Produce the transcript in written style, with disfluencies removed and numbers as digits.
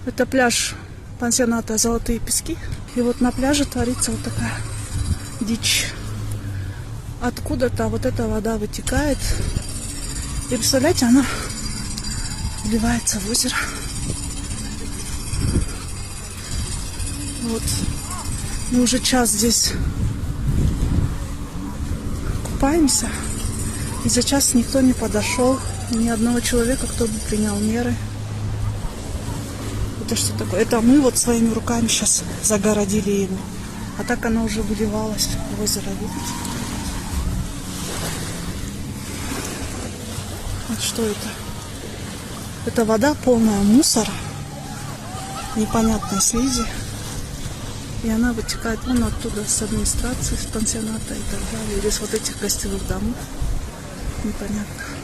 Это пляж пансионата «Золотые пески». И вот на пляже творится вот такая дичь. Откуда-то вот эта вода вытекает. И представляете, она вливается в озеро. Вот. Мы уже час здесь купаемся. И за час никто не подошел. Ни одного человека, кто бы принял меры. Это что такое? Это мы вот своими руками сейчас загородили его. А так оно уже выливалось в озеро, видите? Вот что это? Это вода полная мусора, непонятной слизи. И она вытекает вон оттуда, с администрации, с пансионата и так далее. Или с вот этих гостевых домов. Непонятно.